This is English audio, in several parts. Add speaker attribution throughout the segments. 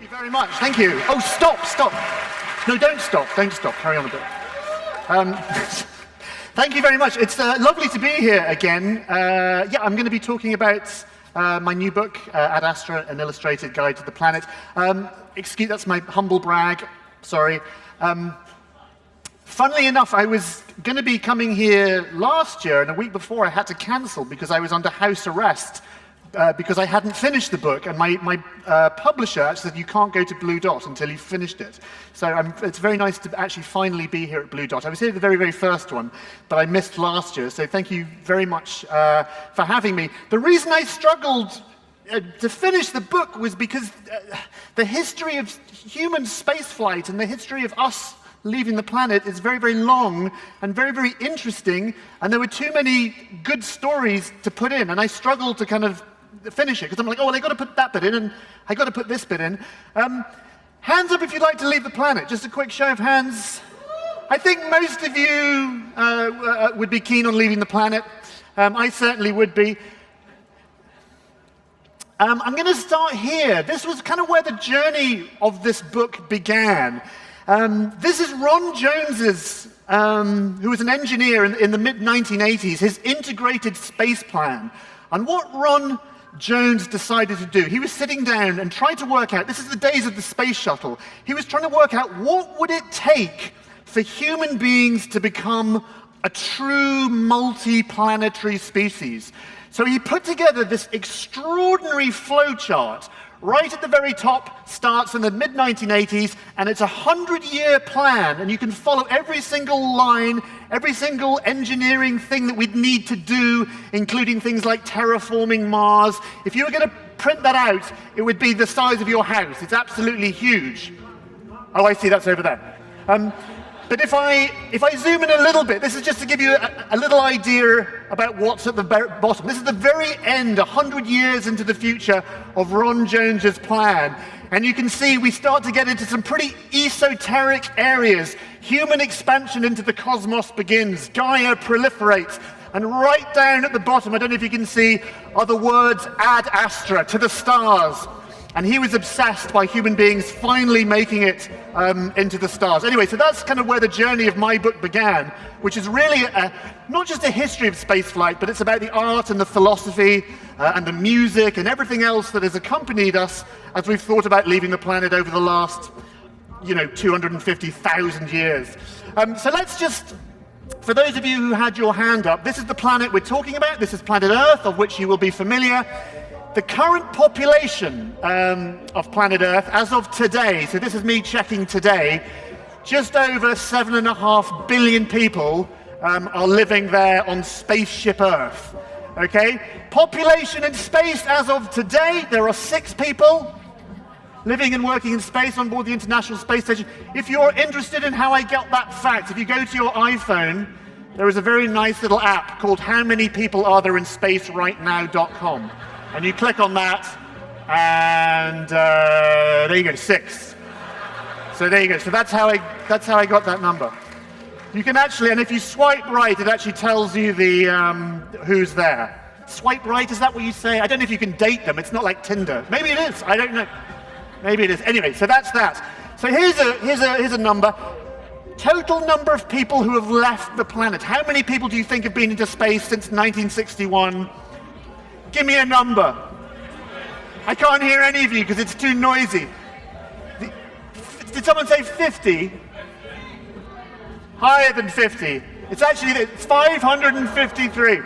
Speaker 1: Very much, thank you. Oh, stop. No, don't stop, carry on a bit. Thank you very much. It's lovely to be here again. I'm going to be talking about my new book, Ad Astra, An Illustrated Guide to the Planet. That's my humble brag, sorry. Funnily enough, I was going to be coming here last year, and a week before I had to cancel because I was under house arrest because I hadn't finished the book, and my publisher actually said, you can't go to Blue Dot until you've finished it. So it's very nice to actually finally be here at Blue Dot. I was here at the very, very first one, but I missed last year, so thank you very much for having me. The reason I struggled to finish the book was because the history of human spaceflight and the history of us leaving the planet is very, very long and very, very interesting, and there were too many good stories to put in, and I struggled to kind of finish it, because I'm like, oh, well, I got to put that bit in, and I got to put this bit in. Hands up if you'd like to leave the planet. Just a quick show of hands. I think most of you would be keen on leaving the planet. I certainly would be. I'm going to start here. This was kind of where the journey of this book began. This is Ron Jones's, who was an engineer in the mid-1980s, his integrated space plan. And what Ron Jones decided to do, he was sitting down and trying to work out, this is the days of the space shuttle, he was trying to work out what would it take for human beings to become a true multi-planetary species. So he put together this extraordinary flowchart. Right at the very top, starts in the mid-1980s, and it's a 100-year plan, and you can follow every single line, every single engineering thing that we'd need to do, including things like terraforming Mars. If you were going to print that out, it would be the size of your house. It's absolutely huge. Oh, I see, that's over there. But if I zoom in a little bit, this is just to give you a little idea about what's at the bottom. This is the very end, 100 years into the future of Ron Jones's plan. And you can see we start to get into some pretty esoteric areas. Human expansion into the cosmos begins. Gaia proliferates. And right down at the bottom, I don't know if you can see, are the words Ad Astra, to the stars. And he was obsessed by human beings finally making it into the stars. Anyway, so that's kind of where the journey of my book began, which is really not just a history of spaceflight, but it's about the art and the philosophy and the music and everything else that has accompanied us as we've thought about leaving the planet over the last, 250,000 years. So let's just, for those of you who had your hand up, this is the planet we're talking about. This is planet Earth, of which you will be familiar. The current population of planet Earth, as of today, so this is me checking today, just over 7.5 billion people are living there on spaceship Earth, okay? Population in space, as of today, there are 6 people living and working in space on board the International Space Station. If you're interested in how I got that fact, if you go to your iPhone, there is a very nice little app called HowManyPeopleAreThereInSpaceRightNow.com. And you click on that, and there you go, 6. So there you go. So that's how I got that number. You can actually, and if you swipe right, it actually tells you the who's there. Swipe right, is that what you say? I don't know if you can date them. It's not like Tinder. Maybe it is. I don't know. Maybe it is. Anyway, so that's that. So here's a number. Total number of people who have left the planet. How many people do you think have been into space since 1961? Give me a number. I can't hear any of you because it's too noisy. Did someone say 50? Higher than 50. It's 553.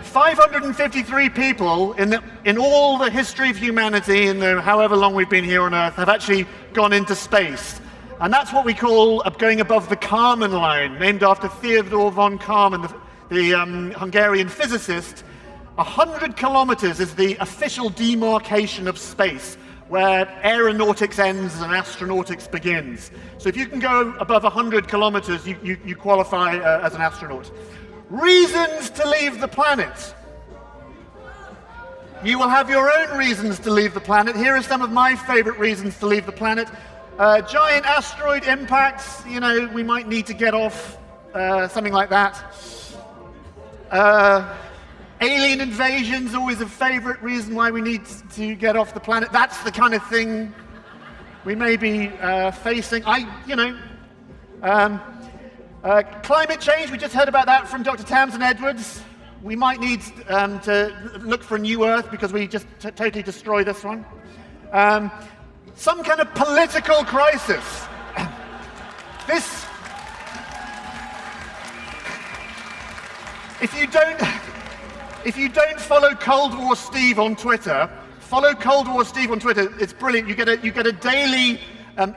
Speaker 1: 553 people in all the history of humanity, in the however long we've been here on Earth, have actually gone into space. And that's what we call going above the Karman Line, named after Theodor von Karman, the Hungarian physicist. 100 kilometers is the official demarcation of space, where aeronautics ends and astronautics begins. So if you can go above 100 kilometers, you qualify as an astronaut. Reasons to leave the planet. You will have your own reasons to leave the planet. Here are some of my favorite reasons to leave the planet. Giant asteroid impacts, we might need to get off, something like that. Alien invasion's always a favorite reason why we need to get off the planet. That's the kind of thing we may be facing. Climate change, we just heard about that from Dr. Tamsin Edwards. We might need to look for a new Earth because we just totally destroy this one. Some kind of political crisis. If you don't follow Cold War Steve on Twitter, follow Cold War Steve on Twitter. It's brilliant. You get a daily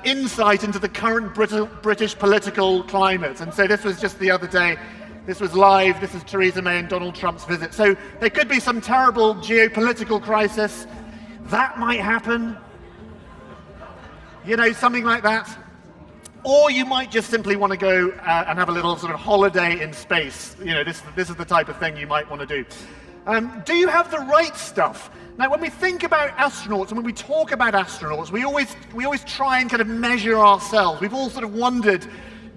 Speaker 1: insight into the current British political climate. And so this was just the other day. This was live. This is Theresa May and Donald Trump's visit. So there could be some terrible geopolitical crisis. That might happen. Something like that. Or you might just simply want to go and have a little sort of holiday in space. This is the type of thing you might want to do. Do you have the right stuff? Now, when we think about astronauts and when we talk about astronauts, we always try and kind of measure ourselves. We've all sort of wondered,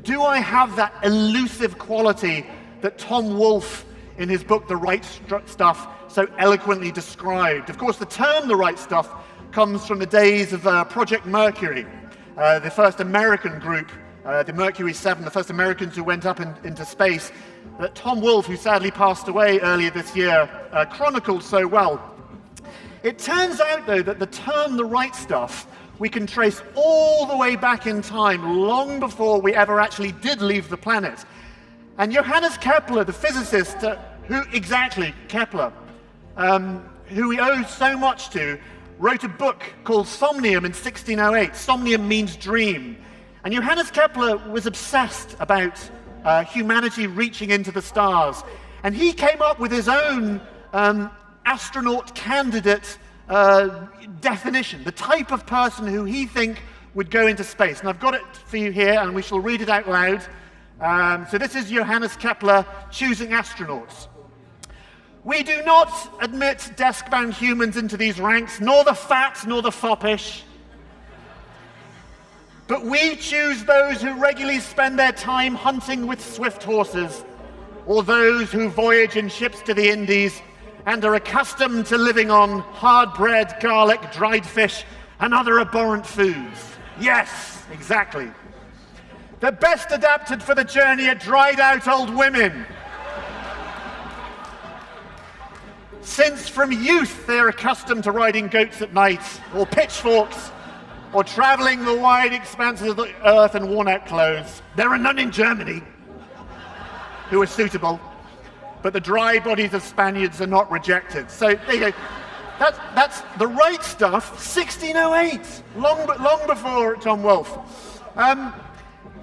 Speaker 1: do I have that elusive quality that Tom Wolfe, in his book The Right Stuff, so eloquently described? Of course, the term The Right Stuff comes from the days of Project Mercury, the first American group, the Mercury 7, the first Americans who went up into space, that Tom Wolfe, who sadly passed away earlier this year, chronicled so well. It turns out, though, that the term The Right Stuff we can trace all the way back in time, long before we ever actually did leave the planet. And Johannes Kepler, the physicist, Kepler, who we owe so much to, wrote a book called Somnium in 1608. Somnium means dream. And Johannes Kepler was obsessed about humanity reaching into the stars. And he came up with his own astronaut candidate definition, the type of person who he think would go into space. And I've got it for you here, and we shall read it out loud. So this is Johannes Kepler choosing astronauts. We do not admit desk-bound humans into these ranks, nor the fat, nor the foppish. But we choose those who regularly spend their time hunting with swift horses, or those who voyage in ships to the Indies and are accustomed to living on hard bread, garlic, dried fish, and other abhorrent foods. Yes, exactly. The best adapted for the journey are dried-out old women. Since from youth they are accustomed to riding goats at night, or pitchforks, or traveling the wide expanses of the earth in worn-out clothes. There are none in Germany who are suitable, but the dry bodies of Spaniards are not rejected. So there you go. That's The Right Stuff, 1608, long before Tom Wolfe.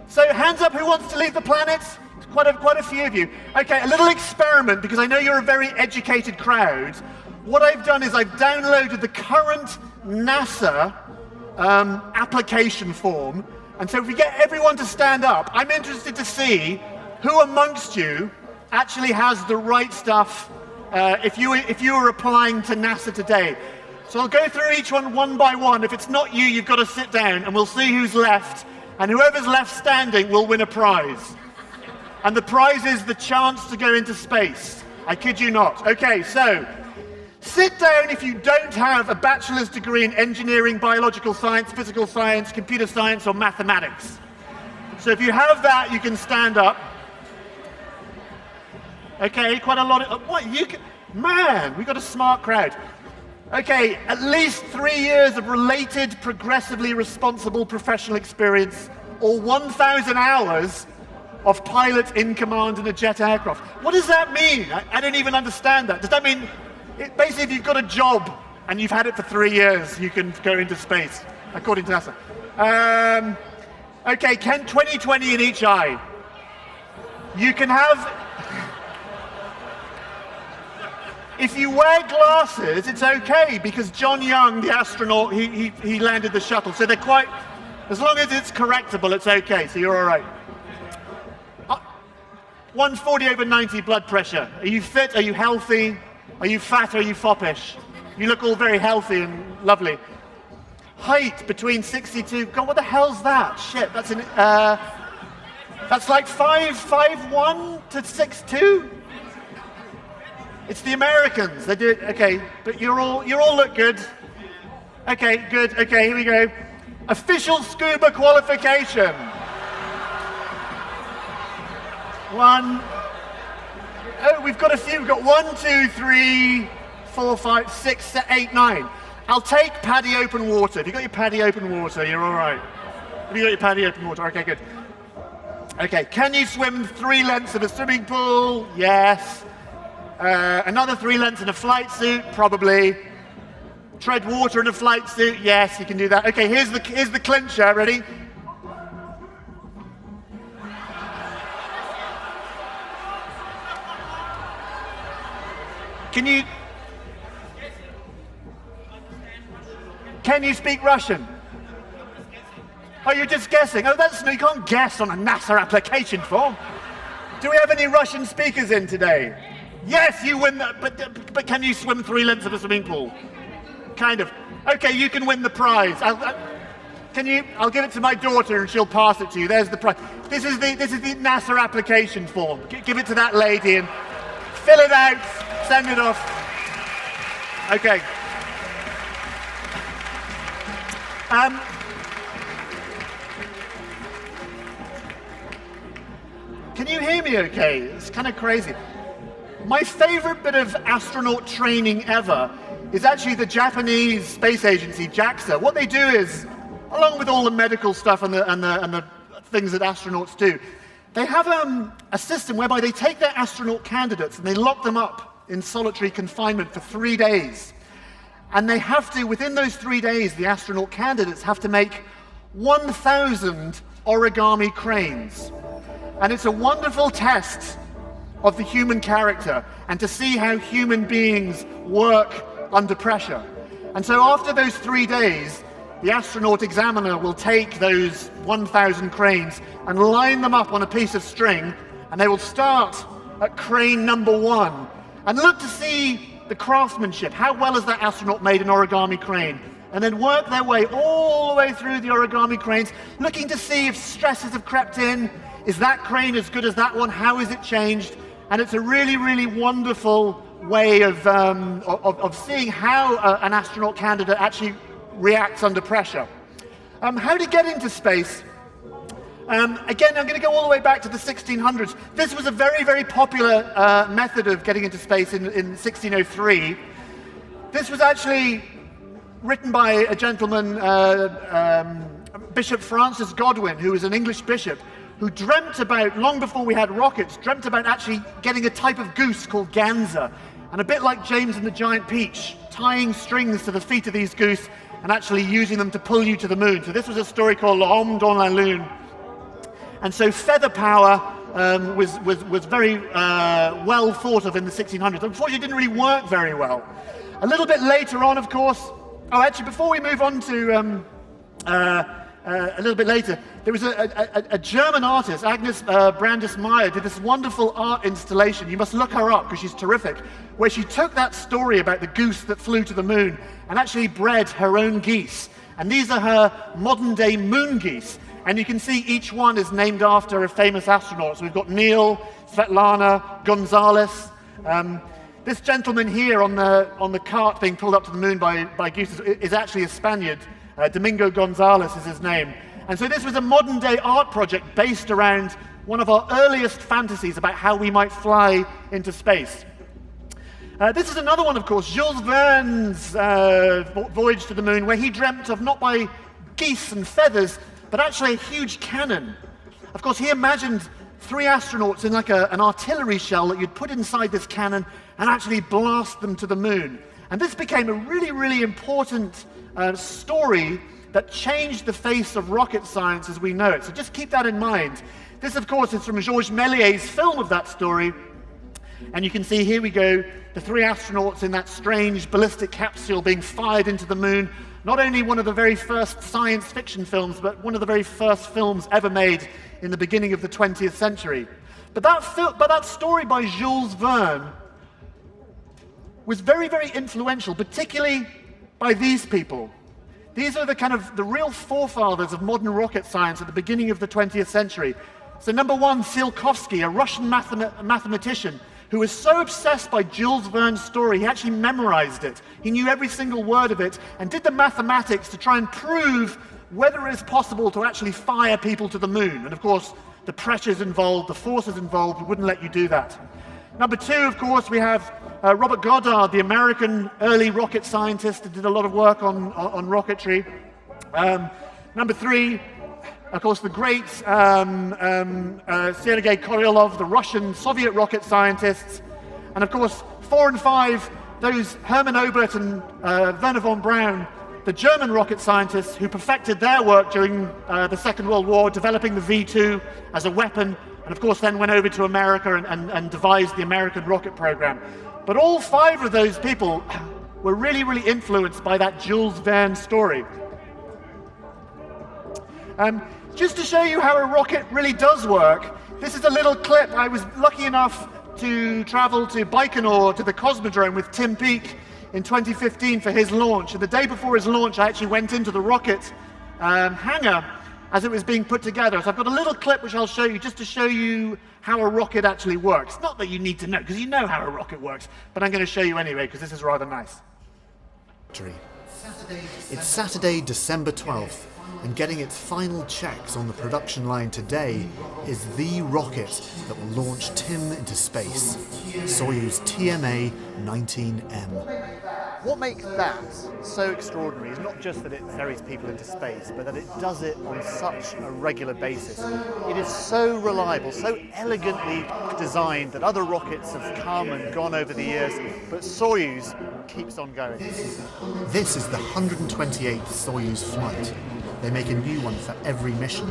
Speaker 1: So hands up, who wants to leave the planet? Quite a few of you. Okay, a little experiment, because I know you're a very educated crowd. What I've done is I've downloaded the current NASA application form, and so if we get everyone to stand up, I'm interested to see who amongst you actually has the right stuff if you were applying to NASA today. So I'll go through each one by one. If it's not you, you've got to sit down, and we'll see who's left, and whoever's left standing will win a prize. And the prize is the chance to go into space. I kid you not. Okay, so sit down if you don't have a bachelor's degree in engineering, biological science, physical science, computer science, or mathematics. So if you have that, you can stand up. Okay, quite a lot of... Man, we've got a smart crowd. Okay, at least 3 years of related, progressively responsible professional experience, or 1,000 hours of pilot in command in a jet aircraft. What does that mean? I don't even understand that. Does that mean, basically, if you've got a job and you've had it for 3 years, you can go into space, according to NASA? Okay, 20/20 in each eye. You can have... If you wear glasses, it's okay, because John Young, the astronaut, he landed the shuttle. So they're quite... As long as it's correctable, it's okay, so you're all right. 140/90 blood pressure. Are you fit? Are you healthy? Are you fat? Are you foppish? You look all very healthy and lovely. Height between 62. God, what the hell's that? Shit, that's like 5'1" to 6'2". It's the Americans. They do it. Okay, but you all look good. Okay, good. Okay, here we go. Official scuba qualification. 1. Oh, we've got a few. We've got 1, 2, 3, 4, 5, 6, 8, 9. I'll take paddy open water. If you've got your paddy open water, you're all right. Have you got your paddy open water? Okay, good. Okay, can you swim 3 lengths of a swimming pool? Yes. Another 3 lengths in a flight suit? Probably. Tread water in a flight suit? Yes, you can do that. Okay, here's the clincher. Ready? Can you speak Russian? Oh, you're just guessing. Oh, that's no, you can't guess on a NASA application form. Do we have any Russian speakers in today? Yes, you win that, but can you swim 3 lengths of a swimming pool? Kind of. Okay, you can win the prize. I'll give it to my daughter and she'll pass it to you. There's the prize. This is the NASA application form. Give it to that lady and fill it out, send it off. Okay. Can you hear me okay? It's kind of crazy. My favorite bit of astronaut training ever is actually the Japanese space agency, JAXA. What they do is, along with all the medical stuff and the things that astronauts do, they have a system whereby they take their astronaut candidates and they lock them up in solitary confinement for 3 days. And they have to, within those 3 days, the astronaut candidates have to make 1,000 origami cranes. And it's a wonderful test of the human character and to see how human beings work under pressure. And so after those 3 days, the astronaut examiner will take those 1,000 cranes and line them up on a piece of string, and they will start at crane number 1 and look to see the craftsmanship. How well has that astronaut made an origami crane? And then work their way all the way through the origami cranes, looking to see if stresses have crept in. Is that crane as good as that one? How is it changed? And it's a really, really wonderful way of seeing how an astronaut candidate actually reacts under pressure. How to get into space? Again, I'm going to go all the way back to the 1600s. This was a very, very popular method of getting into space in 1603. This was actually written by a gentleman, Bishop Francis Godwin, who was an English bishop, who dreamt about, long before we had rockets, dreamt about actually getting a type of goose called ganza. And a bit like James and the Giant Peach, tying strings to the feet of these goose and actually using them to pull you to the moon. So this was a story called L'Homme dans la Lune. And so feather power was very well thought of in the 1600s. Unfortunately, it didn't really work very well. A little bit later on, of course, actually, before we move on to a little bit later, there was a German artist, Agnes Brandis-Meyer, did this wonderful art installation. You must look her up because she's terrific, where she took that story about the goose that flew to the moon and actually bred her own geese. And these are her modern-day moon geese. And you can see each one is named after a famous astronaut. So we've got Neil, Svetlana, Gonzalez. This gentleman here on the cart being pulled up to the moon by gooses is actually a Spaniard. Domingo Gonzalez is his name. And so this was a modern-day art project based around one of our earliest fantasies about how we might fly into space. This is another one, of course, Jules Verne's voyage to the moon, where he dreamt of not by geese and feathers, but actually a huge cannon. Of course, he imagined 3 astronauts in like an artillery shell that you'd put inside this cannon and actually blast them to the moon. And this became a really, really important story that changed the face of rocket science as we know it. So just keep that in mind. This, of course, is from Georges Méliès's film of that story. And you can see, here we go, the 3 astronauts in that strange ballistic capsule being fired into the moon. Not only one of the very first science fiction films, but one of the very first films ever made in the beginning of the 20th century. But that story by Jules Verne was very, very influential, particularly by these people. These are the real forefathers of modern rocket science at the beginning of the 20th century. So number 1, Tsiolkovsky, a Russian mathematician, who was so obsessed by Jules Verne's story, he actually memorized it. He knew every single word of it and did the mathematics to try and prove whether it is possible to actually fire people to the moon. And of course, the pressures involved, the forces involved wouldn't let you do that. Number two, of course, we have Robert Goddard, the American early rocket scientist that did a lot of work on rocketry. Number three, of course, the great Sergei Korolev, the Russian Soviet rocket scientists. And of course, 4 and 5, those Hermann Oberth and Wernher von Braun, the German rocket scientists who perfected their work during the Second World War, developing the V2 as a weapon, and of course then went over to America and devised the American rocket program. But all 5 of those people were really, really influenced by that Jules Verne story. Just to show you how a rocket really does work, this is a little clip. I was lucky enough to travel to Baikonur, to the Cosmodrome with Tim Peake in 2015 for his launch. And the day before his launch, I actually went into the rocket hangar as it was being put together. So I've got a little clip which I'll show you just to show you how a rocket actually works. Not that you need to know, because you know how a rocket works, but I'm going to show you anyway, because this is rather nice.
Speaker 2: It's Saturday, December 12th, and getting its final checks on the production line today is the rocket that will launch Tim into space, Soyuz TMA-19M.
Speaker 1: What makes that so extraordinary is not just that it ferries people into space, but that it does it on such a regular basis. It is so reliable, so elegantly designed that other rockets have come and gone over the years, but Soyuz keeps on going.
Speaker 2: This is the 128th Soyuz flight. They make a new one for every mission.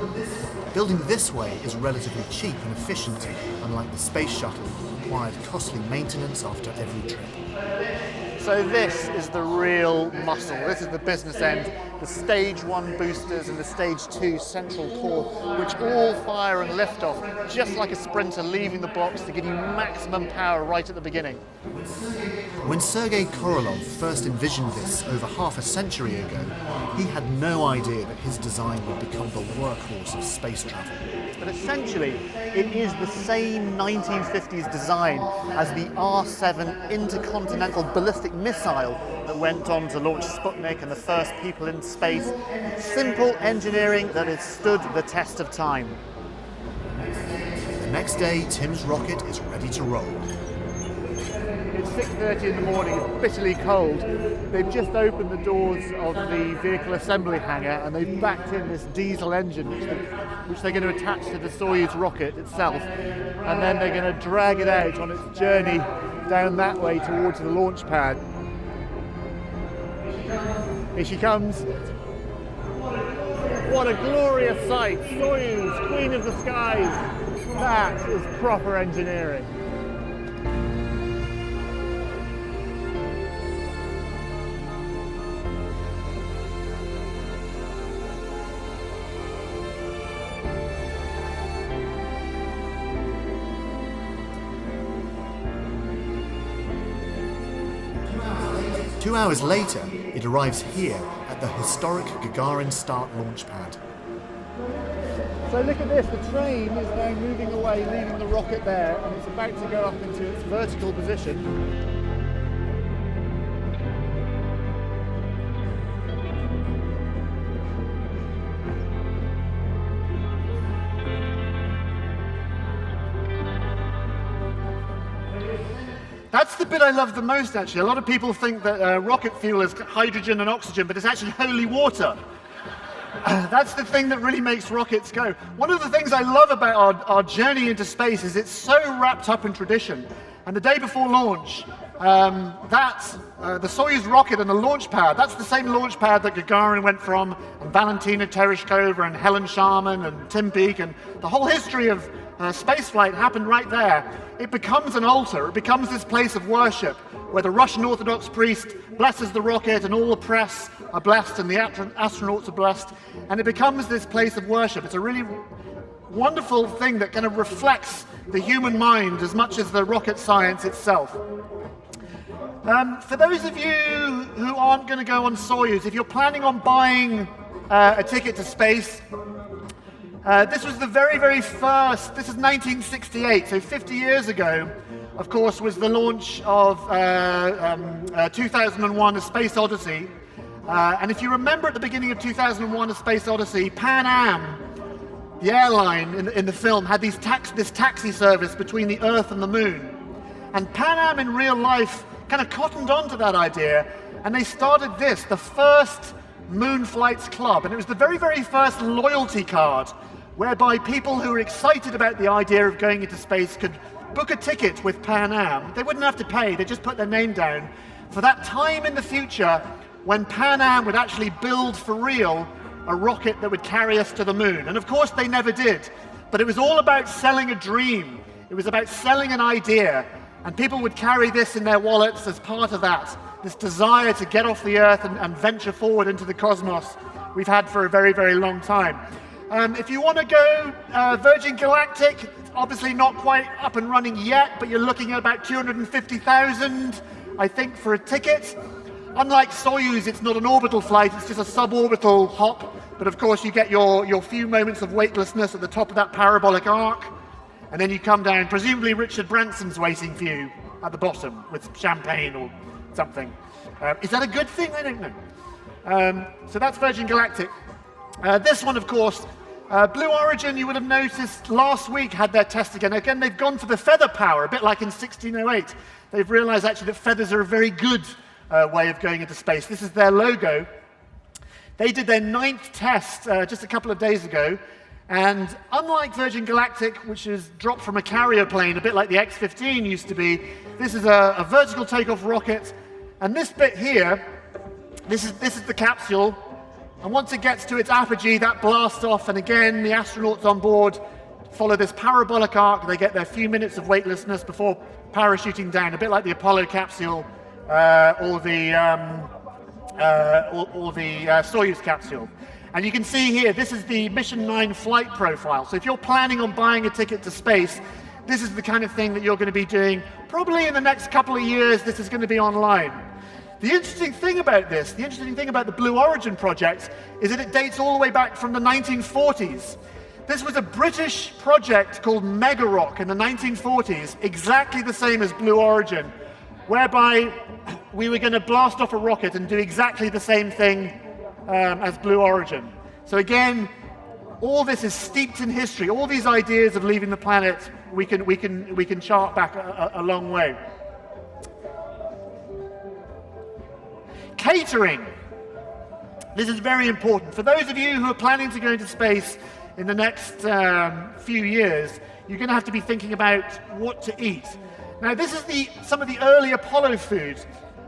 Speaker 2: Building this way is relatively cheap and efficient, unlike the space shuttle, which required costly maintenance after every trip.
Speaker 1: So this is the real muscle. This is the business end, the stage 1 boosters and the stage 2 central core, which all fire and lift off, just like a sprinter leaving the blocks to give you maximum power right at the beginning.
Speaker 2: When Sergei Korolev first envisioned this over half a century ago, he had no idea that his design would become the workhorse of space travel.
Speaker 1: But essentially, it is the same 1950s design as the R-7 intercontinental ballistic missile that went on to launch Sputnik and the first people in space. Simple engineering that has stood the test of time.
Speaker 2: The next day, Tim's rocket is ready to roll.
Speaker 1: It's 6:30 in the morning, it's bitterly cold. They've just opened the doors of the vehicle assembly hangar and they've backed in this diesel engine which they're going to attach to the Soyuz rocket itself, and then they're going to drag it out on its journey down that way towards the launch pad. Here she comes. What a glorious sight! Soyuz, Queen of the Skies. That is proper engineering.
Speaker 2: 2 hours later, it arrives here at the historic Gagarin Start launch pad.
Speaker 1: So look at this, the train is now moving away, leaving the rocket there, and it's about to go up into its vertical position. 'That's the bit I love the most, actually. A lot of people think that rocket fuel is hydrogen and oxygen, but it's actually holy water. That's the thing that really makes rockets go. One of the things I love about our journey into space is it's so wrapped up in tradition. And the day before launch, the Soyuz rocket and the launch pad, that's the same launch pad that Gagarin went from, and Valentina Tereshkova and Helen Sharman and Tim Peake, and the whole history of spaceflight happened right there. It becomes an altar. It becomes this place of worship where the Russian Orthodox priest blesses the rocket and all the press are blessed and the astronauts are blessed. And it becomes this place of worship. It's a really wonderful thing that kind of reflects the human mind as much as the rocket science itself. For those of you who aren't going to go on Soyuz, if you're planning on buying a ticket to space, this was the very, very first, this is 1968, so 50 years ago, of course, was the launch of 2001: A Space Odyssey. And if you remember at the beginning of 2001: A Space Odyssey, Pan Am, the airline in the film, had this taxi service between the Earth and the Moon. And Pan Am in real life kind of cottoned onto that idea, and they started the first Moon Flights Club. And it was the very, very first loyalty card, whereby people who were excited about the idea of going into space could book a ticket with Pan Am. They wouldn't have to pay, they just put their name down for that time in the future when Pan Am would actually build for real a rocket that would carry us to the moon. And of course they never did, but it was all about selling a dream. It was about selling an idea, and people would carry this in their wallets as part of that, this desire to get off the Earth and venture forward into the cosmos we've had for a very, very long time. If you want to go Virgin Galactic, obviously not quite up and running yet, but you're looking at about 250,000, I think, for a ticket. Unlike Soyuz, it's not an orbital flight, it's just a suborbital hop, but of course you get your few moments of weightlessness at the top of that parabolic arc, and then you come down. Presumably Richard Branson's waiting for you at the bottom with champagne or something. Is that a good thing? I don't know. So that's Virgin Galactic. This one, of course, Blue Origin, you would have noticed last week had their test again. Again, they've gone for the feather power, a bit like in 1608. They've realized actually that feathers are a very good way of going into space. This is their logo. They did their 9th test just a couple of days ago, and unlike Virgin Galactic, which is dropped from a carrier plane, a bit like the X-15 used to be, this is a vertical takeoff rocket, and this bit here, this is the capsule, and once it gets to its apogee, that blasts off, and again, the astronauts on board follow this parabolic arc. They get their few minutes of weightlessness before parachuting down, a bit like the Apollo capsule or the Soyuz capsule. And you can see here, this is the Mission 9 flight profile. So if you're planning on buying a ticket to space, this is the kind of thing that you're going to be doing. Probably in the next couple of years, this is going to be online. The interesting thing about this, the interesting thing about the Blue Origin project, is that it dates all the way back from the 1940s. This was a British project called Megarock in the 1940s, exactly the same as Blue Origin, whereby we were going to blast off a rocket and do exactly the same thing as Blue Origin. So again, all this is steeped in history. All these ideas of leaving the planet, we can chart back a long way. Catering. This is very important. For those of you who are planning to go into space in the next few years, you're going to have to be thinking about what to eat. Now, this is some of the early Apollo food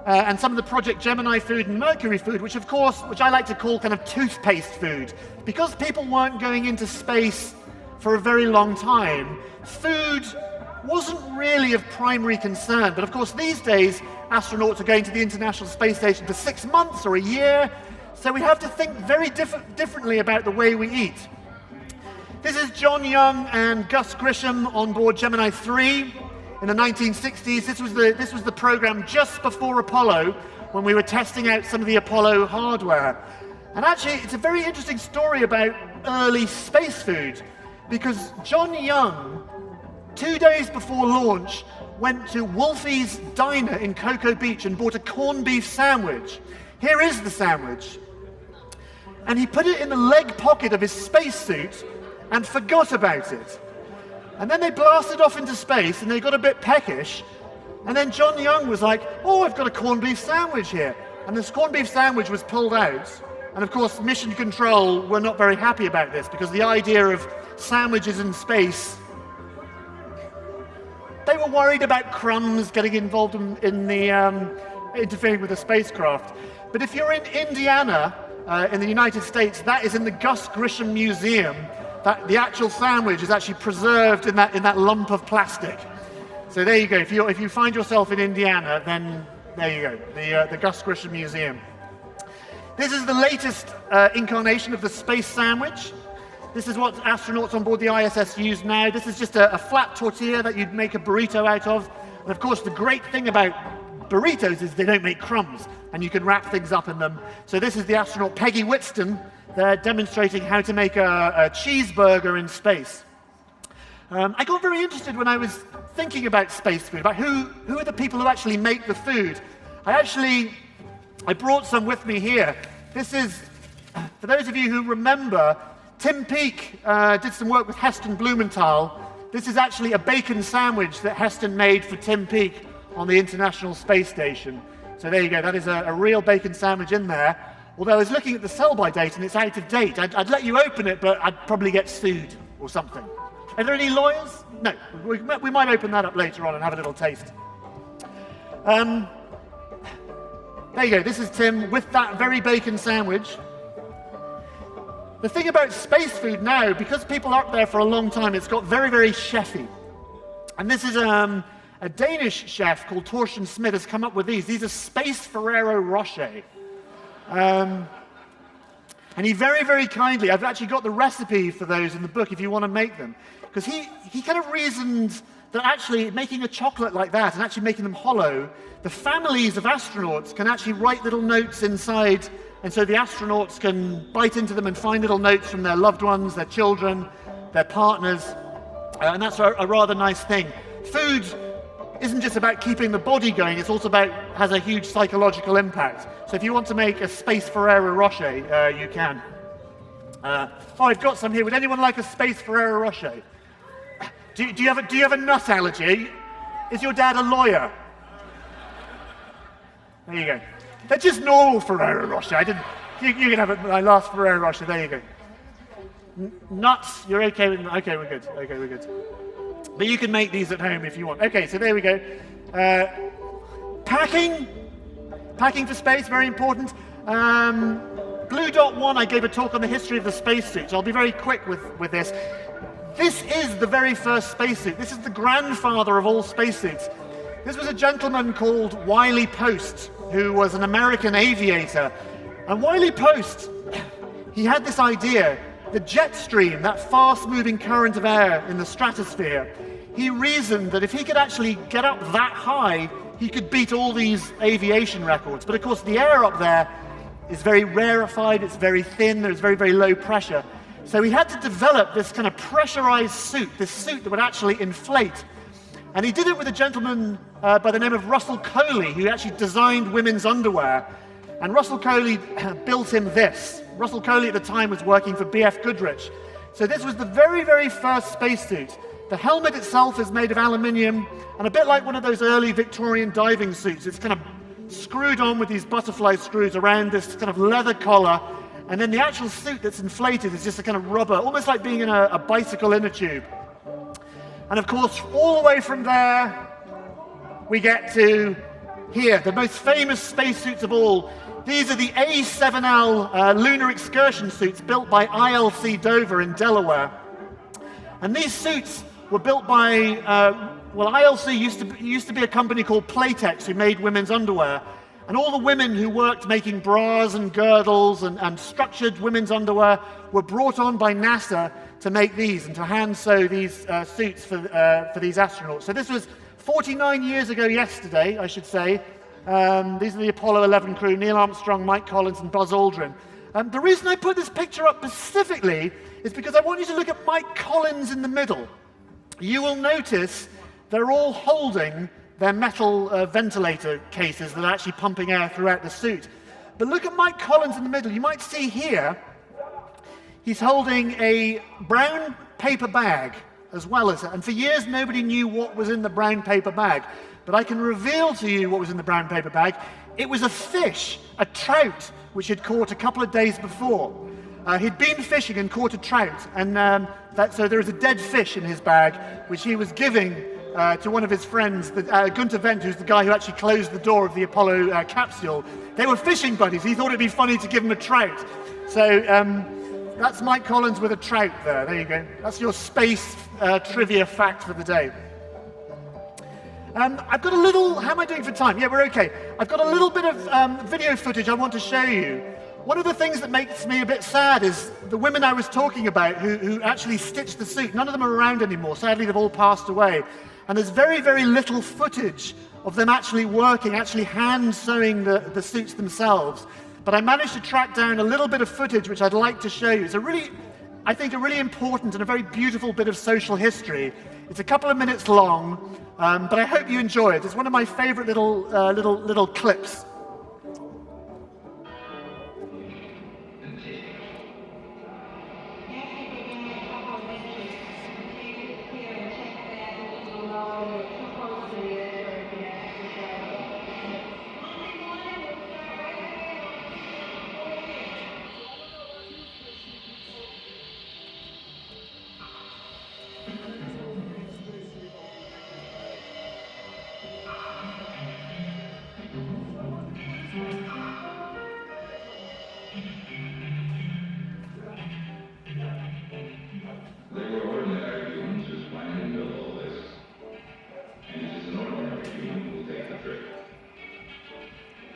Speaker 1: and some of the Project Gemini food and Mercury food, which I like to call kind of toothpaste food. Because people weren't going into space for a very long time, food wasn't really of primary concern. But of course, these days, astronauts are going to the International Space Station for 6 months or a year, so we have to think very differently about the way we eat. This is John Young and Gus Grisham on board Gemini 3 in the 1960s. This was the program just before Apollo, when we were testing out some of the Apollo hardware. And actually, it's a very interesting story about early space food, because John Young, 2 days before launch, went to Wolfie's Diner in Cocoa Beach and bought a corned beef sandwich. Here is the sandwich. And he put it in the leg pocket of his spacesuit and forgot about it. And then they blasted off into space and they got a bit peckish. And then John Young was like, oh, I've got a corned beef sandwich here. And this corned beef sandwich was pulled out. And of course, Mission Control were not very happy about this, because the idea of sandwiches in space, they were worried about crumbs getting involved in the interfering with the spacecraft. But if you're in Indiana, in the United States, that is in the Gus Grisham Museum. That the actual sandwich is actually preserved in that lump of plastic. So there you go. If you find yourself in Indiana, then there you go. The Gus Grisham Museum. This is the latest incarnation of the space sandwich. This is what astronauts on board the ISS use now. This is just a flat tortilla that you'd make a burrito out of. And of course, the great thing about burritos is they don't make crumbs, and you can wrap things up in them. So this is the astronaut Peggy Whitston. They're demonstrating how to make a cheeseburger in space. I got very interested when I was thinking about space food, about who are the people who actually make the food. I brought some with me here. This is, for those of you who remember, Tim Peake did some work with Heston Blumenthal. This is actually a bacon sandwich that Heston made for Tim Peake on the International Space Station. So there you go, that is a real bacon sandwich in there. Although I was looking at the sell-by date and it's out of date. I'd let you open it, but I'd probably get sued or something. Are there any lawyers? No, we might open that up later on and have a little taste. There you go, this is Tim with that very bacon sandwich. The thing about space food now, because people are up there for a long time, it's got very, very chefy. And this is a Danish chef called Torsten Smith has come up with these. These are Space Ferrero Rocher. And he very, very kindly, I've actually got the recipe for those in the book if you want to make them. Because he kind of reasoned that actually making a chocolate like that and actually making them hollow, the families of astronauts can actually write little notes inside, and so the astronauts can bite into them and find little notes from their loved ones, their children, their partners, and that's a rather nice thing. Food isn't just about keeping the body going, it's also has a huge psychological impact. So if you want to make a Space Ferrero Rocher, you can. I've got some here. Would anyone like a Space Ferrero Rocher? Do you have a nut allergy? Is your dad a lawyer? There you go. They're just normal Ferrero Rocher. You can have my last Ferrero Rocher. There you go. Nuts. You're okay with? Okay, we're good. Okay, we're good. But you can make these at home if you want. Okay, so there we go. Packing for space, very important. Blue Dot 1, I gave a talk on the history of the spacesuit, so I'll be very quick with this. This is the very first spacesuit. This is the grandfather of all spacesuits. This was a gentleman called Wiley Post, who was an American aviator. And Wiley Post, he had this idea, the jet stream, that fast-moving current of air in the stratosphere. He reasoned that if he could actually get up that high, he could beat all these aviation records. But of course, the air up there is very rarefied, it's very thin, there's very, very low pressure. So he had to develop this kind of pressurized suit, this suit that would actually inflate. And he did it with a gentleman by the name of Russell Coley, who actually designed women's underwear. And Russell Coley built him this. Russell Coley at the time was working for B.F. Goodrich. So this was the very, very first spacesuit. The helmet itself is made of aluminium, and a bit like one of those early Victorian diving suits, it's kind of screwed on with these butterfly screws around this kind of leather collar, and then the actual suit that's inflated is just a kind of rubber, almost like being in a bicycle inner tube. And of course, all the way from there, we get to here, the most famous spacesuits of all. These are the A7L lunar excursion suits built by ILC Dover in Delaware. And these suits were built by, ILC used to be a company called Playtex who made women's underwear. And all the women who worked making bras and girdles and structured women's underwear were brought on by NASA to make these and to hand sew these suits for these astronauts. So this was 49 years ago yesterday, I should say. These are the Apollo 11 crew, Neil Armstrong, Mike Collins, and Buzz Aldrin. The reason I put this picture up specifically is because I want you to look at Mike Collins in the middle. You will notice they're all holding their metal ventilator cases that are actually pumping air throughout the suit. But look at Mike Collins in the middle. You might see here, he's holding a brown paper bag as well as, and for years nobody knew what was in the brown paper bag. But I can reveal to you what was in the brown paper bag. It was a fish, a trout, which he'd caught a couple of days before. He'd been fishing and caught a trout, and so there was a dead fish in his bag, which he was giving to one of his friends, Gunther Wendt, who's the guy who actually closed the door of the Apollo capsule. They were fishing buddies. He thought it'd be funny to give him a trout. So that's Mike Collins with a trout there. There you go. That's your space trivia fact for the day. I've got a little, how am I doing for time? Yeah, we're okay. I've got a little bit of video footage I want to show you. One of the things that makes me a bit sad is the women I was talking about who actually stitched the suit. None of them are around anymore. Sadly, they've all passed away. And there's very, very little footage of them actually working, actually hand sewing the suits themselves. But I managed to track down a little bit of footage which I'd like to show you. It's a really I think, a really important and a very beautiful bit of social history. It's a couple of minutes long, but I hope you enjoy it. It's one of my favorite little clips.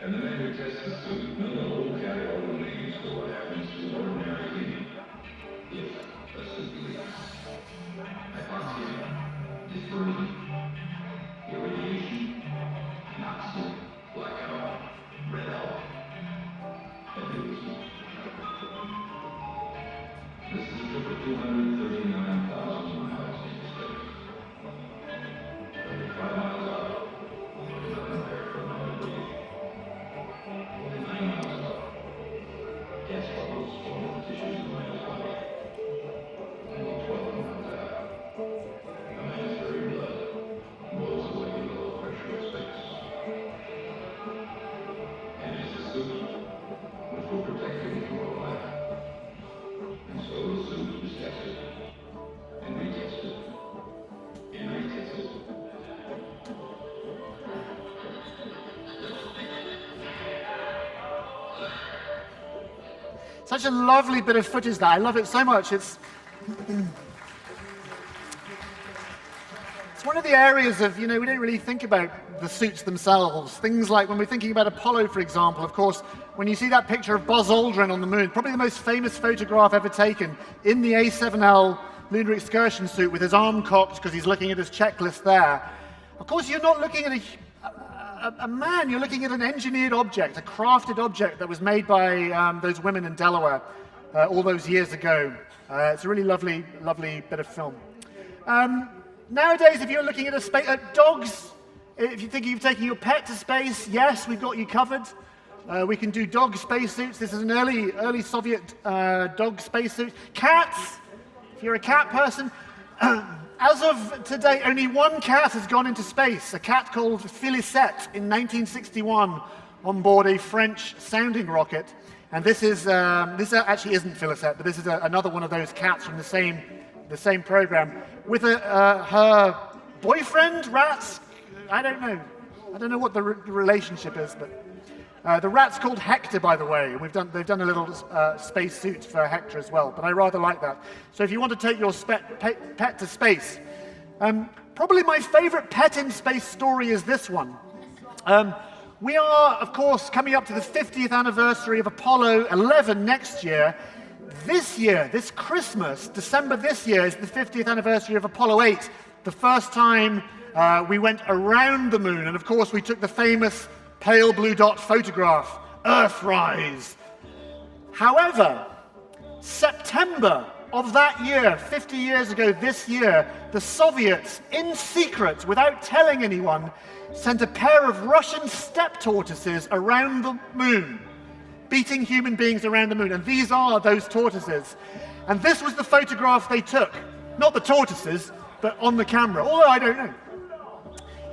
Speaker 3: And the men who test the suit know the whole catalog of names for what happens to an ordinary human if a suit leaks. Hypoxia, dispersion, irradiation, noxia, blackout, red out, illusion. This is a trip of 239,000 miles into space. Every 5 miles out, nothing there for another breathing. 9 miles out, gas bubbles form in the tissues of the man's body. And 12 miles out, a man's very blood boils away below the pressure of space. And it's the suit which will protect him from all that. And so the suit is tested, and retested, and retested.
Speaker 1: Such a lovely bit of footage that I love it so much. It's one of the areas of, we don't really think about the suits themselves. Things like when we're thinking about Apollo, for example, of course, when you see that picture of Buzz Aldrin on the moon, probably the most famous photograph ever taken in the A7L lunar excursion suit with his arm cocked because he's looking at his checklist there. Of course, you're not looking at a man, you're looking at an engineered object, a crafted object that was made by those women in Delaware all those years ago. It's a really lovely bit of film. Nowadays, if you're looking at dogs, if you're thinking of taking your pet to space, yes, we've got you covered. We can do dog spacesuits. This is an early Soviet dog spacesuit. Cats, if you're a cat person. As of today, only one cat has gone into space, a cat called Félicette in 1961 on board a French-sounding rocket. And this actually isn't Félicette, but this is another one of those cats from the same program with her boyfriend, rats. I don't know what the relationship is, but the rat's called Hector, by the way. They've done a little space suit for Hector as well, but I rather like that. So if you want to take your pet to space, probably my favorite pet in space story is this one. We are, of course, coming up to the 50th anniversary of Apollo 11 next year. This Christmas, December this year, is the 50th anniversary of Apollo 8, the first time we went around the moon. And of course, we took the famous pale blue dot photograph, Earthrise. However, September of that year, 50 years ago this year, the Soviets, in secret, without telling anyone, sent a pair of Russian steppe tortoises around the moon, beating human beings around the moon. And these are those tortoises. And this was the photograph they took. Not the tortoises, but on the camera. Although I don't know.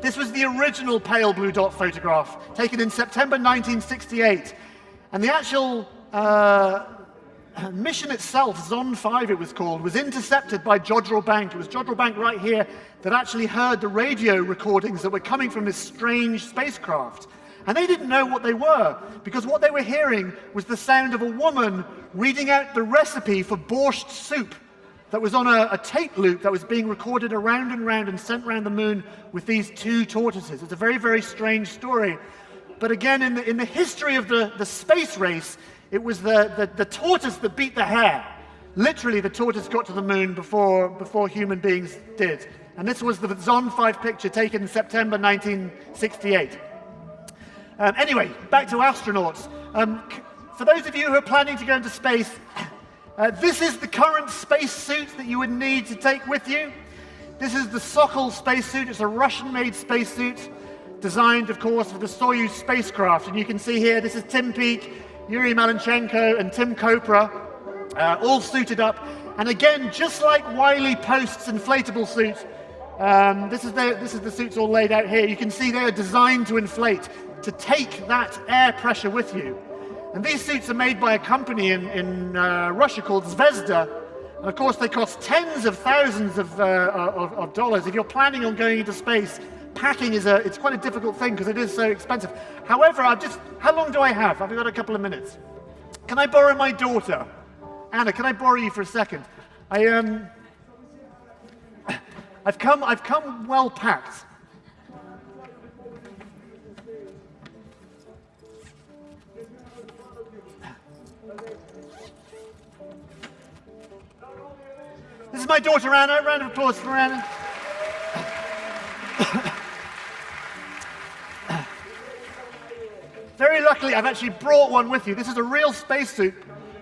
Speaker 1: This was the original pale blue dot photograph, taken in September 1968. And the actual mission itself, Zond 5 it was called, was intercepted by Jodrell Bank. It was Jodrell Bank right here that actually heard the radio recordings that were coming from this strange spacecraft. And they didn't know what they were, because what they were hearing was the sound of a woman reading out the recipe for borscht soup that was on a tape loop that was being recorded around and round and sent around the moon with these two tortoises. It's a very, very strange story. But again, in the history of the space race, it was the tortoise that beat the hare. Literally, the tortoise got to the moon before human beings did. And this was the Zond 5 picture taken in September 1968. Anyway, back to astronauts. For those of you who are planning to go into space, This is the current spacesuit that you would need to take with you. This is the Sokol spacesuit. It's a Russian-made spacesuit designed, of course, for the Soyuz spacecraft. And you can see here, this is Tim Peake, Yuri Malenchenko, and Tim Kopra, all suited up. And again, just like Wiley Post's inflatable suit, this is the suits all laid out here. You can see they are designed to inflate, to take that air pressure with you. And these suits are made by a company in Russia called Zvezda. And of course, they cost tens of thousands of dollars. If you're planning on going into space, packing it's quite a difficult thing because it is so expensive. However, how long do I have? I've got a couple of minutes. Can I borrow my daughter? Anna, can I borrow you for a second? I've come well packed. This is my daughter Anna. Round of applause for Anna. Very luckily, I've actually brought one with you. This is a real spacesuit,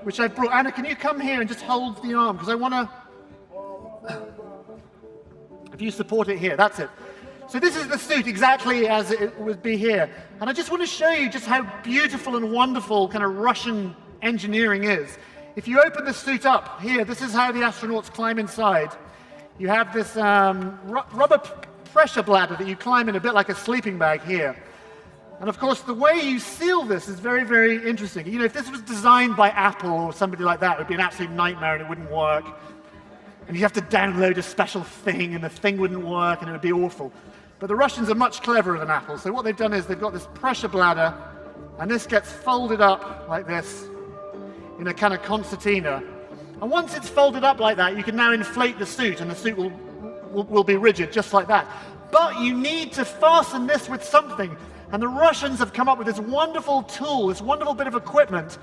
Speaker 1: which I've brought. Anna, can you come here and just hold the arm? Because I want to... If you support it here, that's it. So this is the suit exactly as it would be here. And I just want to show you just how beautiful and wonderful kind of Russian engineering is. If you open the suit up here, this is how the astronauts climb inside. You have this rubber pressure bladder that you climb in, a bit like a sleeping bag here. And of course, the way you seal this is very, very interesting. You know, if this was designed by Apple or somebody like that, it would be an absolute nightmare and it wouldn't work. And you'd have to download a special thing and the thing wouldn't work and it would be awful. But the Russians are much cleverer than Apple. So what they've done is they've got this pressure bladder and this gets folded up like this in a kind of concertina. And once it's folded up like that, you can now inflate the suit and the suit will be rigid just like that. But you need to fasten this with something. And the Russians have come up with this wonderful tool, this wonderful bit of equipment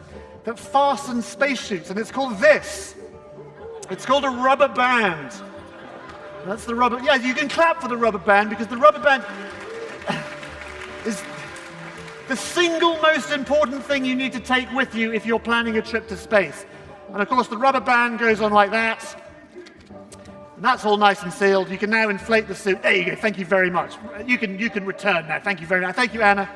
Speaker 1: that fastens spacesuits. And it's called this. It's called a rubber band. That's the rubber. Yeah, you can clap for the rubber band because the rubber band is the single most important thing you need to take with you if you're planning a trip to space. And of course, the rubber band goes on like that. And that's all nice and sealed. You can now inflate the suit. There you go. Thank you very much. You can return now. Thank you very much. Thank you, Anna.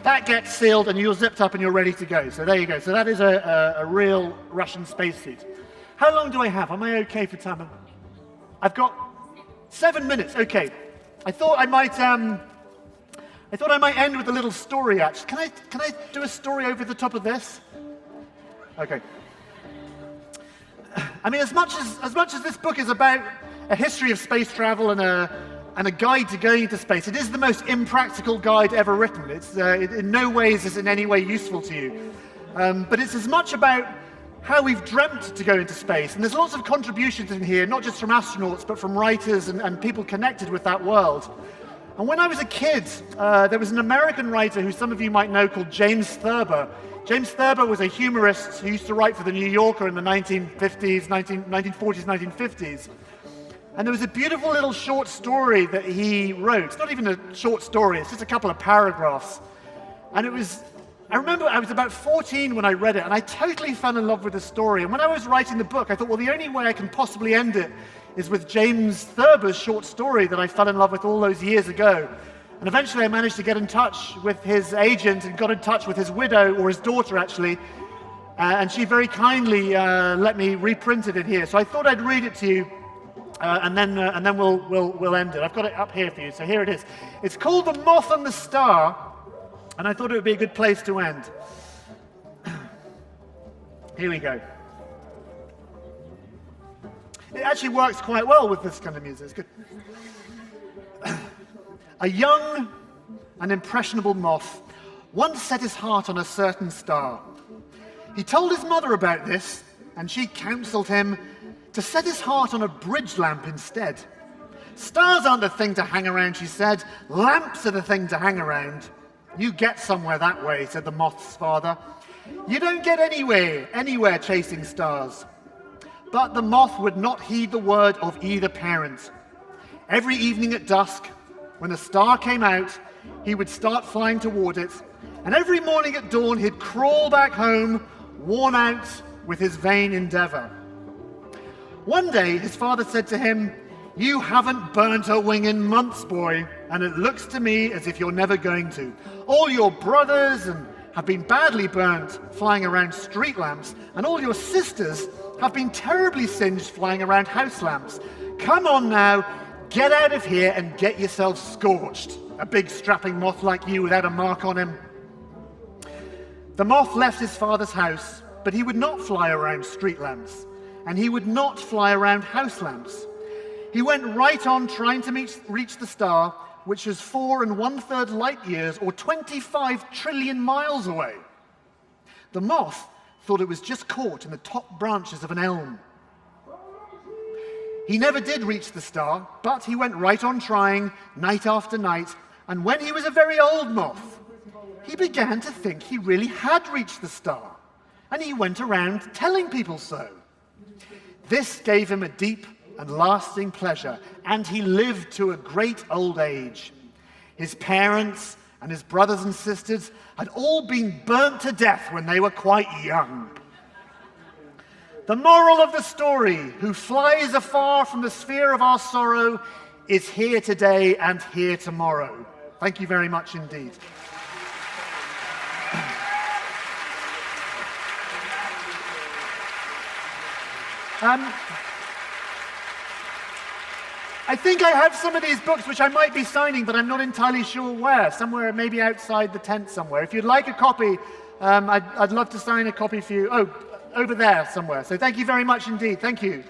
Speaker 1: That gets sealed and you're zipped up and you're ready to go. So there you go. So that is a real Russian spacesuit. How long do I have? Am I okay for time? I've got 7 minutes. Okay. I thought I might end with a little story. Actually, can I do a story over the top of this? Okay. I mean, as much as this book is about a history of space travel and a guide to going into space, it is the most impractical guide ever written. It's in no ways is in any way useful to you, but it's as much about how we've dreamt to go into space. And there's lots of contributions in here, not just from astronauts, but from writers and people connected with that world. And when I was a kid, there was an American writer who some of you might know called James Thurber. James Thurber was a humorist who used to write for The New Yorker in the 1940s, 1950s. And there was a beautiful little short story that he wrote. It's not even a short story, it's just a couple of paragraphs. And I remember I was about 14 when I read it, and I totally fell in love with the story. And when I was writing the book, I thought, well, the only way I can possibly end it is with James Thurber's short story that I fell in love with all those years ago. And eventually I managed to get in touch with his agent and got in touch with his widow, or his daughter actually, and she very kindly let me reprint it in here. So I thought I'd read it to you, and then we'll end it. I've got it up here for you, so here it is. It's called The Moth and the Star, and I thought it would be a good place to end. Here we go. It actually works quite well with this kind of music. It's good. A young and impressionable moth once set his heart on a certain star. He told his mother about this, and she counseled him to set his heart on a bridge lamp instead. Stars aren't the thing to hang around, she said. Lamps are the thing to hang around. You get somewhere that way, said the moth's father. You don't get anywhere chasing stars. But the moth would not heed the word of either parent. Every evening at dusk, when the star came out, he would start flying toward it, And every morning at dawn, he'd crawl back home, worn out with his vain endeavor. One day, his father said to him, "You haven't burnt a wing in months, boy, and it looks to me as if you're never going to. All your brothers have been badly burnt flying around street lamps, and all your sisters have been terribly singed flying around house lamps. Come on now, get out of here and get yourself scorched. A big strapping moth like you without a mark on him." The moth left his father's house, but he would not fly around street lamps, and he would not fly around house lamps. He went right on trying to reach the star, which is 4 1/3 light years, or 25 trillion miles away. The moth thought it was just caught in the top branches of an elm. He never did reach the star, but he went right on trying, night after night, and when he was a very old moth, he began to think he really had reached the star, and he went around telling people so. This gave him a deep and lasting pleasure, and he lived to a great old age. His parents and his brothers and sisters had all been burnt to death when they were quite young. The moral of the story: who flies afar from the sphere of our sorrow is here today and here tomorrow. Thank you very much indeed. I think I have some of these books which I might be signing, but I'm not entirely sure where. Somewhere, maybe outside the tent somewhere. If you'd like a copy, I'd love to sign a copy for you. Oh, over there somewhere. So thank you very much indeed. Thank you.